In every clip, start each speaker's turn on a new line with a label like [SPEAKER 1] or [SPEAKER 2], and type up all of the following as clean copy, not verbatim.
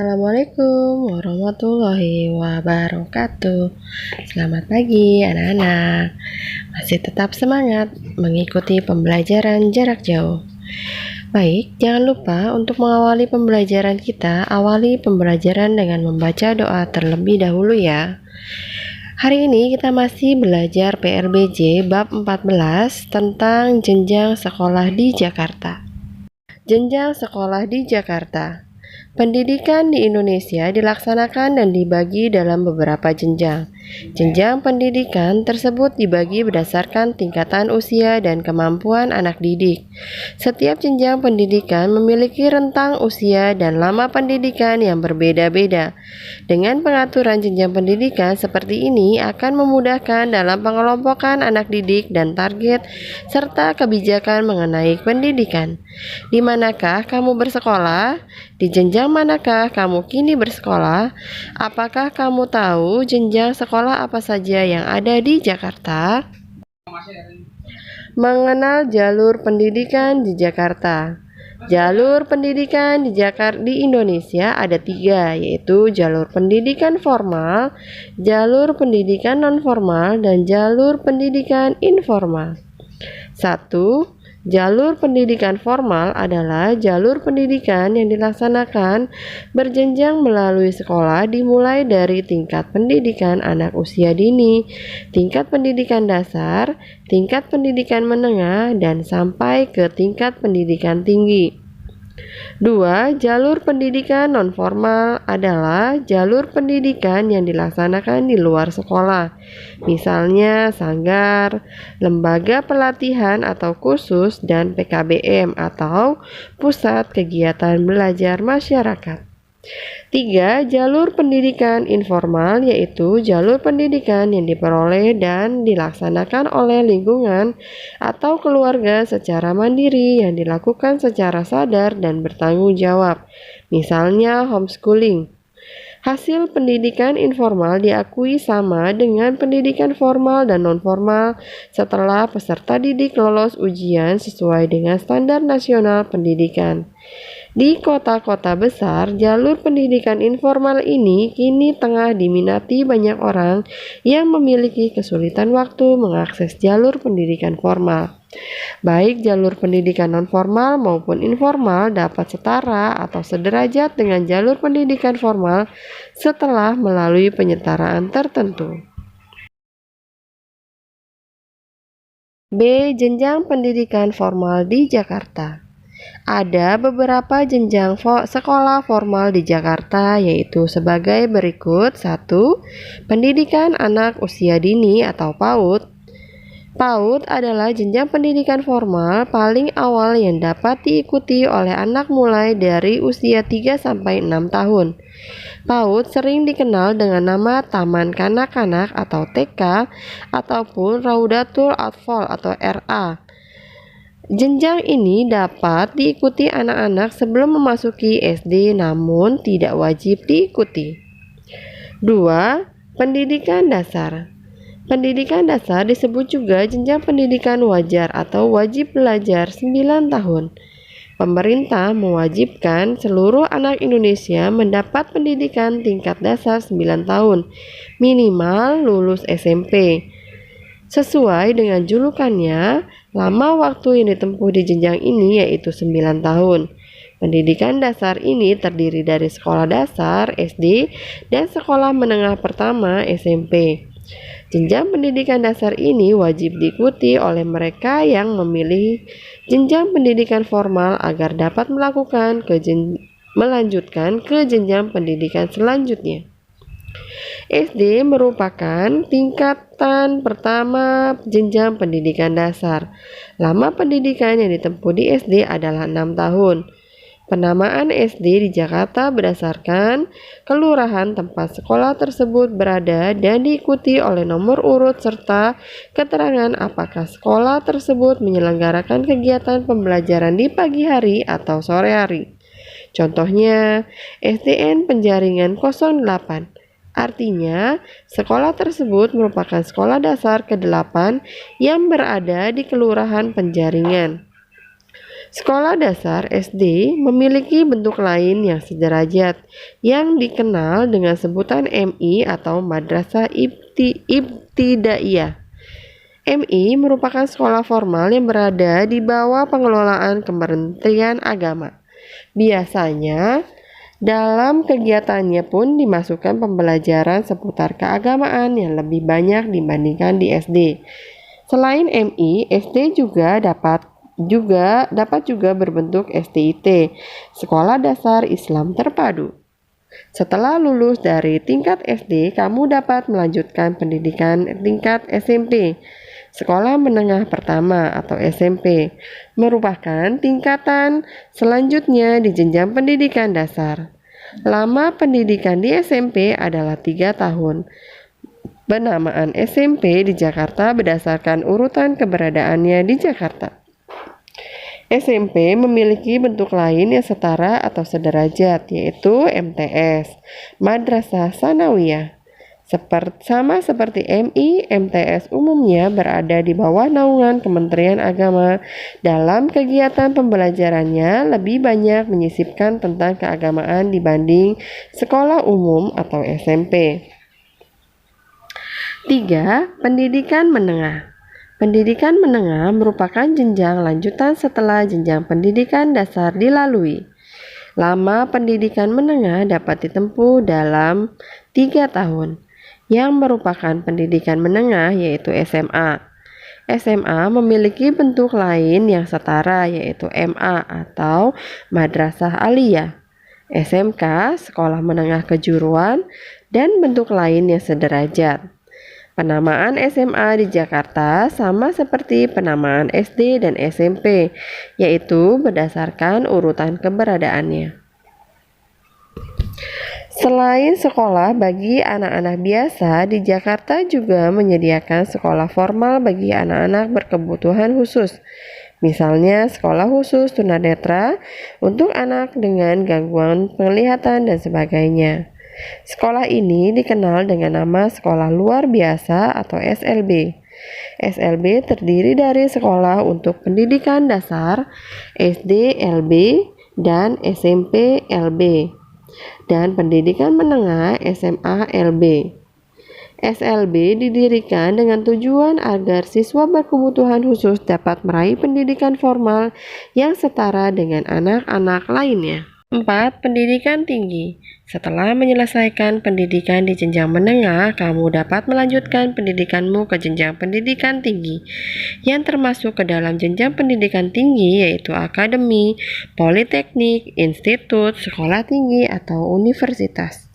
[SPEAKER 1] Assalamualaikum warahmatullahi wabarakatuh. Selamat pagi anak-anak. Masih tetap semangat mengikuti pembelajaran jarak jauh. Baik, jangan lupa untuk mengawali pembelajaran kita, awali pembelajaran dengan membaca doa terlebih dahulu ya. Hari ini kita masih belajar PRBJ bab 14 tentang jenjang sekolah di Jakarta. Jenjang sekolah di Jakarta. Pendidikan di Indonesia dilaksanakan dan dibagi dalam beberapa jenjang. Jenjang pendidikan tersebut dibagi berdasarkan tingkatan usia dan kemampuan anak didik. Setiap jenjang pendidikan memiliki rentang usia dan lama pendidikan yang berbeda-beda. Dengan pengaturan jenjang pendidikan seperti ini akan memudahkan dalam pengelompokan anak didik dan target serta kebijakan mengenai pendidikan. Di manakah kamu bersekolah? Di jenjang manakah kamu kini bersekolah? Apakah kamu tahu jenjang sekolah apa saja yang ada di Jakarta? Mengenal jalur pendidikan di Jakarta. Jalur pendidikan di Indonesia ada 3, yaitu jalur pendidikan formal, jalur pendidikan non-formal, dan jalur pendidikan informal. 1. Jalur pendidikan formal adalah jalur pendidikan yang dilaksanakan berjenjang melalui sekolah dimulai dari tingkat pendidikan anak usia dini, tingkat pendidikan dasar, tingkat pendidikan menengah, dan sampai ke tingkat pendidikan tinggi. 2. Jalur pendidikan nonformal adalah jalur pendidikan yang dilaksanakan di luar sekolah, misalnya sanggar, lembaga pelatihan atau kursus, dan PKBM atau pusat kegiatan belajar masyarakat. 3. Jalur pendidikan informal yaitu jalur pendidikan yang diperoleh dan dilaksanakan oleh lingkungan atau keluarga secara mandiri yang dilakukan secara sadar dan bertanggung jawab, misalnya homeschooling. Hasil pendidikan informal diakui sama dengan pendidikan formal dan non-formal setelah peserta didik lolos ujian sesuai dengan standar nasional pendidikan. Di kota-kota besar, jalur pendidikan informal ini kini tengah diminati banyak orang yang memiliki kesulitan waktu mengakses jalur pendidikan formal. Baik jalur pendidikan non-formal maupun informal dapat setara atau sederajat dengan jalur pendidikan formal setelah melalui penyetaraan tertentu. B. Jenjang pendidikan formal di Jakarta. Ada beberapa jenjang sekolah formal di Jakarta yaitu sebagai berikut. 1. Pendidikan anak usia dini atau PAUD. PAUD adalah jenjang pendidikan formal paling awal yang dapat diikuti oleh anak mulai dari usia 3-6 tahun. PAUD sering dikenal dengan nama Taman Kanak-kanak atau TK ataupun Raudatul Atfal atau RA. Jenjang ini dapat diikuti anak-anak sebelum memasuki SD namun tidak wajib diikuti. 2. Pendidikan dasar. Pendidikan dasar disebut juga jenjang pendidikan wajar atau wajib belajar 9 tahun. Pemerintah mewajibkan seluruh anak Indonesia mendapat pendidikan tingkat dasar 9 tahun, minimal lulus SMP. Sesuai dengan julukannya, lama waktu yang ditempuh di jenjang ini yaitu 9 tahun. Pendidikan dasar ini terdiri dari sekolah dasar, SD, dan sekolah menengah pertama, SMP. Jenjang pendidikan dasar ini wajib diikuti oleh mereka yang memilih jenjang pendidikan formal agar dapat melanjutkan ke jenjang pendidikan selanjutnya. SD merupakan tingkatan pertama jenjang pendidikan dasar. Lama pendidikan yang ditempuh di SD adalah 6 tahun. Penamaan SD di Jakarta berdasarkan kelurahan tempat sekolah tersebut berada dan diikuti oleh nomor urut serta keterangan apakah sekolah tersebut menyelenggarakan kegiatan pembelajaran di pagi hari atau sore hari. Contohnya, SDN Penjaringan 08. Artinya, sekolah tersebut merupakan sekolah dasar ke-8 yang berada di Kelurahan Penjaringan. Sekolah dasar SD memiliki bentuk lain yang sederajat yang dikenal dengan sebutan MI atau Madrasah Ibtidaiyah. MI merupakan sekolah formal yang berada di bawah pengelolaan Kementerian Agama. Biasanya, dalam kegiatannya pun dimasukkan pembelajaran seputar keagamaan yang lebih banyak dibandingkan di SD. Selain MI, SD dapat juga berbentuk STIT, Sekolah Dasar Islam Terpadu. Setelah lulus dari tingkat SD, kamu dapat melanjutkan pendidikan tingkat SMP. Sekolah Menengah Pertama atau SMP merupakan tingkatan selanjutnya di jenjang pendidikan dasar. Lama pendidikan di SMP adalah 3 tahun. Penamaan SMP di Jakarta berdasarkan urutan keberadaannya di Jakarta. SMP memiliki bentuk lain yang setara atau sederajat, yaitu MTS, Madrasah Tsanawiyah. Sama seperti MI, MTS umumnya berada di bawah naungan Kementerian Agama. Dalam kegiatan pembelajarannya lebih banyak menyisipkan tentang keagamaan dibanding sekolah umum atau SMP. 3. Pendidikan menengah. Pendidikan menengah merupakan jenjang lanjutan setelah jenjang pendidikan dasar dilalui. Lama pendidikan menengah dapat ditempuh dalam 3 tahun, yang merupakan pendidikan menengah yaitu SMA. SMA memiliki bentuk lain yang setara yaitu MA atau Madrasah Aliyah. SMK, Sekolah Menengah Kejuruan, dan bentuk lain yang sederajat. Penamaan SMA di Jakarta sama seperti penamaan SD dan SMP, yaitu berdasarkan urutan keberadaannya. Selain sekolah bagi anak-anak biasa, di Jakarta juga menyediakan sekolah formal bagi anak-anak berkebutuhan khusus. Misalnya sekolah khusus tunanetra untuk anak dengan gangguan penglihatan dan sebagainya. Sekolah ini dikenal dengan nama Sekolah Luar Biasa atau SLB. SLB terdiri dari sekolah untuk pendidikan dasar, SD LB, dan SMP LB. Dan pendidikan menengah SMA LB. SLB didirikan dengan tujuan agar siswa berkebutuhan khusus dapat meraih pendidikan formal yang setara dengan anak-anak lainnya. 4. Pendidikan tinggi. Setelah menyelesaikan pendidikan di jenjang menengah, kamu dapat melanjutkan pendidikanmu ke jenjang pendidikan tinggi, yang termasuk ke dalam jenjang pendidikan tinggi yaitu akademi, politeknik, institut, sekolah tinggi, atau universitas.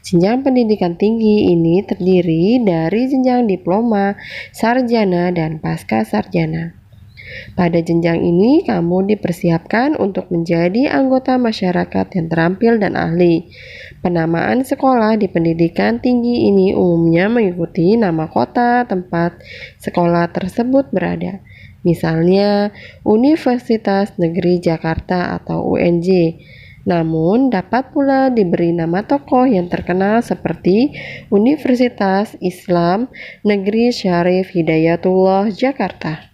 [SPEAKER 1] Jenjang pendidikan tinggi ini terdiri dari jenjang diploma, sarjana, dan pasca sarjana. Pada jenjang ini, kamu dipersiapkan untuk menjadi anggota masyarakat yang terampil dan ahli. Penamaan sekolah di pendidikan tinggi ini umumnya mengikuti nama kota tempat sekolah tersebut berada. Misalnya, Universitas Negeri Jakarta atau UNJ. Namun, dapat pula diberi nama tokoh yang terkenal seperti Universitas Islam Negeri Syarif Hidayatullah Jakarta.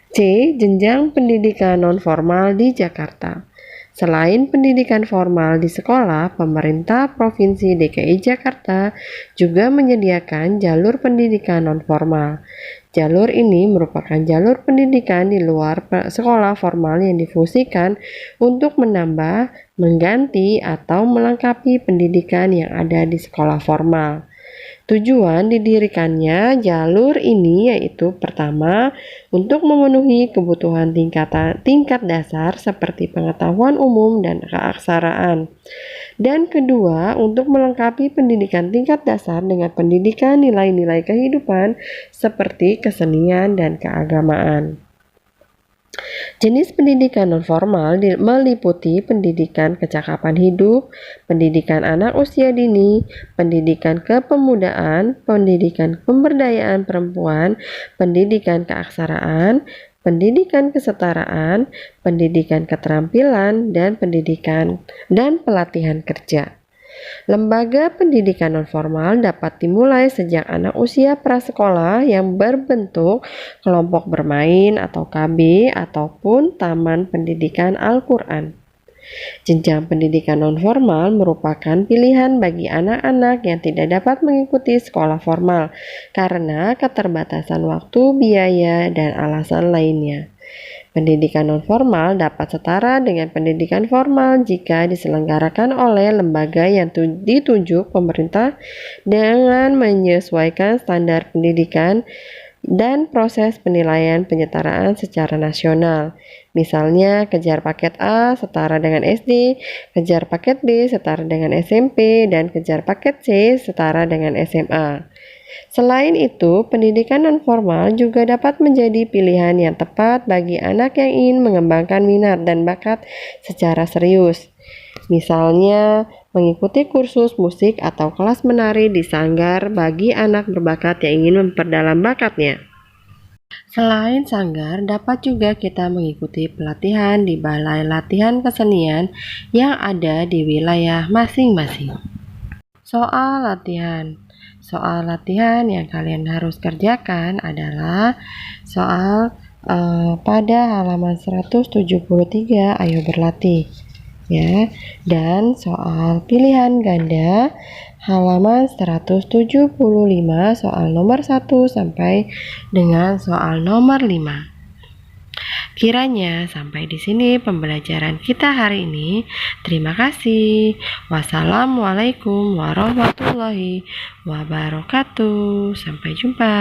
[SPEAKER 1] C. Jenjang pendidikan non-formal di Jakarta. Selain pendidikan formal di sekolah, pemerintah Provinsi DKI Jakarta juga menyediakan jalur pendidikan non-formal. Jalur ini merupakan jalur pendidikan di luar sekolah formal yang difungsikan untuk menambah, mengganti, atau melengkapi pendidikan yang ada di sekolah formal. Tujuan didirikannya jalur ini yaitu pertama, untuk memenuhi kebutuhan tingkat dasar seperti pengetahuan umum dan keaksaraan. Dan kedua, untuk melengkapi pendidikan tingkat dasar dengan pendidikan nilai-nilai kehidupan seperti kesenian dan keagamaan. Jenis pendidikan nonformal meliputi pendidikan kecakapan hidup, pendidikan anak usia dini, pendidikan kepemudaan, pendidikan pemberdayaan perempuan, pendidikan keaksaraan, pendidikan kesetaraan, pendidikan keterampilan, dan pendidikan dan pelatihan kerja. Lembaga pendidikan nonformal dapat dimulai sejak anak usia prasekolah yang berbentuk kelompok bermain atau KB ataupun taman pendidikan Al-Quran. Jenjang pendidikan nonformal merupakan pilihan bagi anak-anak yang tidak dapat mengikuti sekolah formal karena keterbatasan waktu, biaya, dan alasan lainnya. Pendidikan nonformal dapat setara dengan pendidikan formal jika diselenggarakan oleh lembaga yang ditunjuk pemerintah dengan menyesuaikan standar pendidikan dan proses penilaian penyetaraan secara nasional. Misalnya, kejar paket A setara dengan SD, kejar paket B setara dengan SMP, dan kejar paket C setara dengan SMA. Selain itu, pendidikan nonformal juga dapat menjadi pilihan yang tepat bagi anak yang ingin mengembangkan minat dan bakat secara serius. Misalnya, mengikuti kursus musik atau kelas menari di sanggar bagi anak berbakat yang ingin memperdalam bakatnya. Selain sanggar, dapat juga kita mengikuti pelatihan di balai latihan kesenian yang ada di wilayah masing-masing. Soal latihan yang kalian harus kerjakan adalah soal pada halaman 173, ayo berlatih. Ya, dan soal pilihan ganda halaman 175 soal nomor 1 sampai dengan soal nomor 5. Kiranya sampai di sini pembelajaran kita hari ini. Terima kasih. Wassalamualaikum warahmatullahi wabarakatuh. Sampai jumpa.